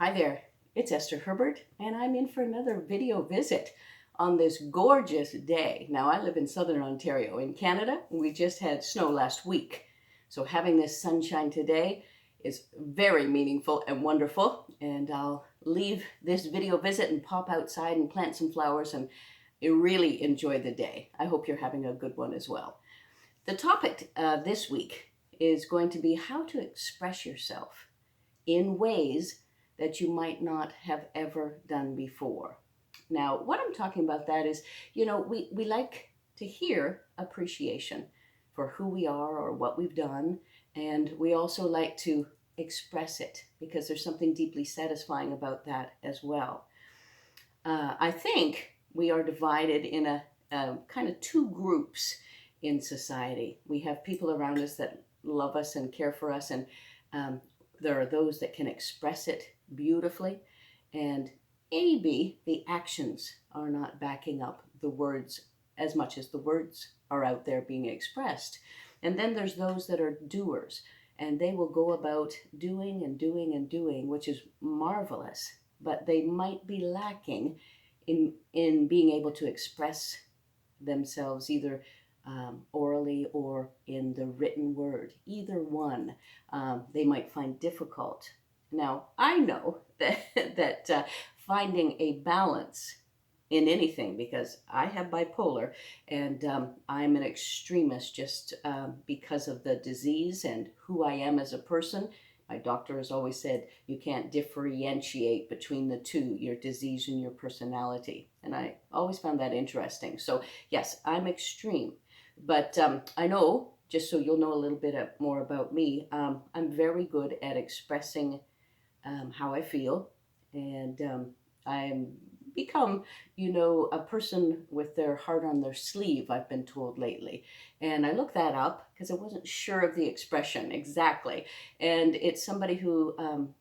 Hi there, it's Esther Herbert, and I'm in for another video visit on this gorgeous day. Now, I live in southern Ontario in Canada. We just had snow last week, so having this sunshine today is very meaningful and wonderful. And I'll leave this video visit and pop outside and plant some flowers and really enjoy the day. I hope you're having a good one as well. The topic this week is going to be how to express yourself in ways that you might not have ever done before. Now, what I'm talking about that is, we like to hear appreciation for who we are or what we've done, and we also like to express it because there's something deeply satisfying about that as well. I think we are divided in a kind of two groups in society. We have people around us that love us and care for us, and um, there are those that can express it beautifully, and maybe the actions are not backing up the words as much as the words are out there being expressed. And then there's those that are doers, and they will go about doing and doing and doing, which is marvelous, but they might be lacking in being able to express themselves either orally or in the written word. Either one, they might find difficult. Now, I know that finding a balance in anything, because I have bipolar and I'm an extremist just because of the disease and who I am as a person. My doctor has always said you can't differentiate between the two, your disease and your personality. And I always found that interesting. So, yes, I'm extreme. But I know, just so you'll know a little bit more about me, I'm very good at expressing how I feel. And I'm become, a person with their heart on their sleeve, I've been told lately. And I looked that up because I wasn't sure of the expression exactly. And it's somebody who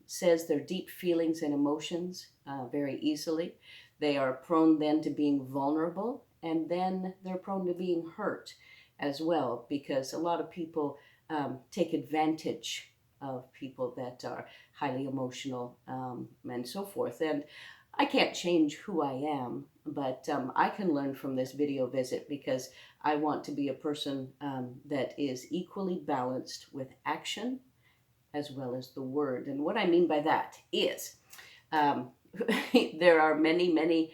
says their deep feelings and emotions very easily. They are prone then to being vulnerable, and then they're prone to being hurt as well, because a lot of people take advantage of people that are highly emotional and so forth. And I can't change who I am, but I can learn from this video visit because I want to be a person that is equally balanced with action as well as the word. And what I mean by that is um, there are many, many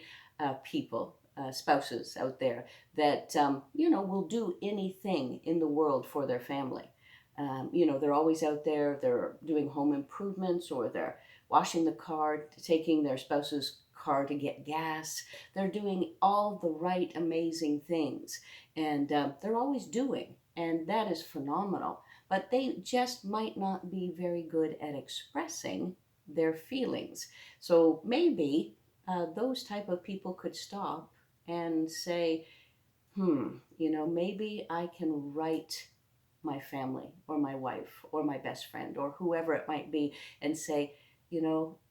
people, spouses out there that, will do anything in the world for their family. They're always out there, they're doing home improvements, or they're washing the car, taking their spouse's car to get gas. They're doing all the right, amazing things. And they're always doing, and that is phenomenal. But they just might not be very good at expressing their feelings. So maybe those type of people could stop and say, maybe I can write my family or my wife or my best friend or whoever it might be and say,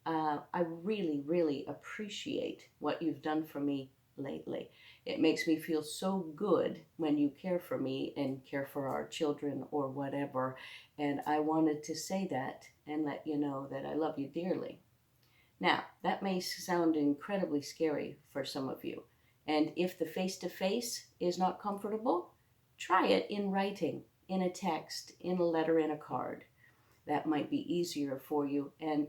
I really, really appreciate what you've done for me lately. It makes me feel so good when you care for me and care for our children or whatever. And I wanted to say that and let you know that I love you dearly. Now, that may sound incredibly scary for some of you. And if the face to face is not comfortable, try it in writing, in a text, in a letter, in a card. That might be easier for you. And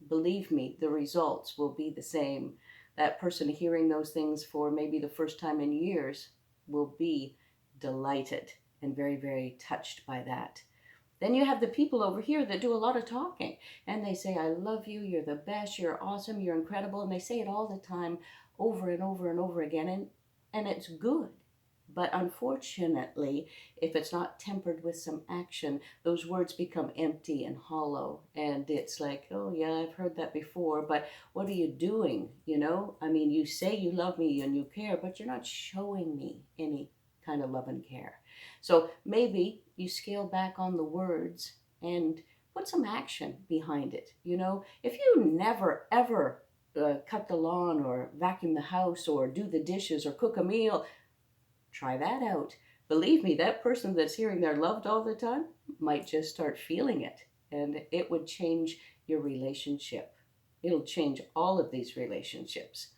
believe me, the results will be the same. That person hearing those things for maybe the first time in years will be delighted and very, very touched by that. Then you have the people over here that do a lot of talking, and they say, I love you, you're the best, you're awesome, you're incredible. And they say it all the time over and over and over again. And it's good. But unfortunately, if it's not tempered with some action, those words become empty and hollow. And it's like, oh, yeah, I've heard that before, but what are you doing? I mean, you say you love me and you care, but you're not showing me any kind of love and care. So maybe you scale back on the words and put some action behind it. If you never, ever cut the lawn or vacuum the house or do the dishes or cook a meal, try that out. Believe me, that person that's hearing they're loved all the time might just start feeling it, and it would change your relationship It'll change all of these relationships.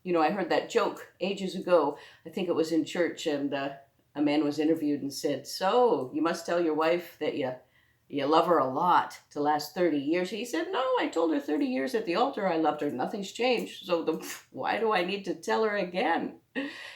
You know, I heard that joke ages ago. I think it was in church, and a man was interviewed and said, "So, you must tell your wife that you love her a lot to last 30 years." He said, "No, I told her 30 years at the altar I loved her. Nothing's changed. So why do I need to tell her again?"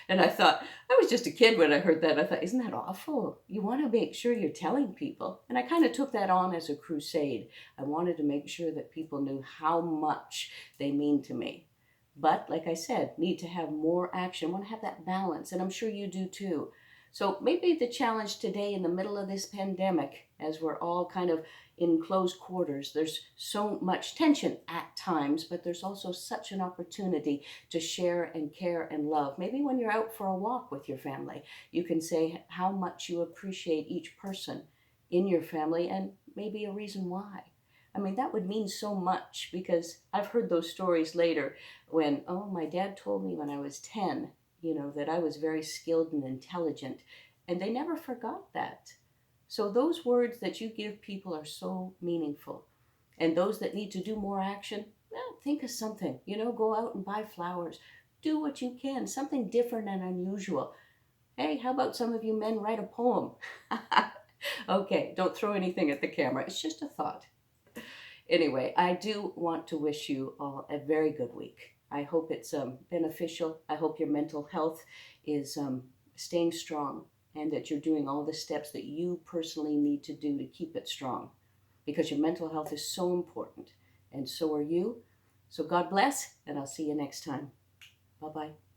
And I thought, I was just a kid when I heard that. I thought, isn't that awful? You want to make sure you're telling people. And I kind of took that on as a crusade. I wanted to make sure that people knew how much they mean to me. But like I said, need to have more action. I want to have that balance, and I'm sure you do too. So maybe the challenge today in the middle of this pandemic, as we're all kind of in close quarters, there's so much tension at times, but there's also such an opportunity to share and care and love. Maybe when you're out for a walk with your family, you can say how much you appreciate each person in your family and maybe a reason why. I mean, that would mean so much, because I've heard those stories later when, oh, my dad told me when I was 10, that I was very skilled and intelligent, and they never forgot that. So those words that you give people are so meaningful. And those that need to do more action, well, think of something, go out and buy flowers. Do what you can, something different and unusual. Hey, how about some of you men write a poem? Okay, don't throw anything at the camera. It's just a thought. Anyway, I do want to wish you all a very good week. I hope it's beneficial. I hope your mental health is staying strong, and that you're doing all the steps that you personally need to do to keep it strong, because your mental health is so important, and so are you. So God bless, and I'll see you next time. Bye-bye.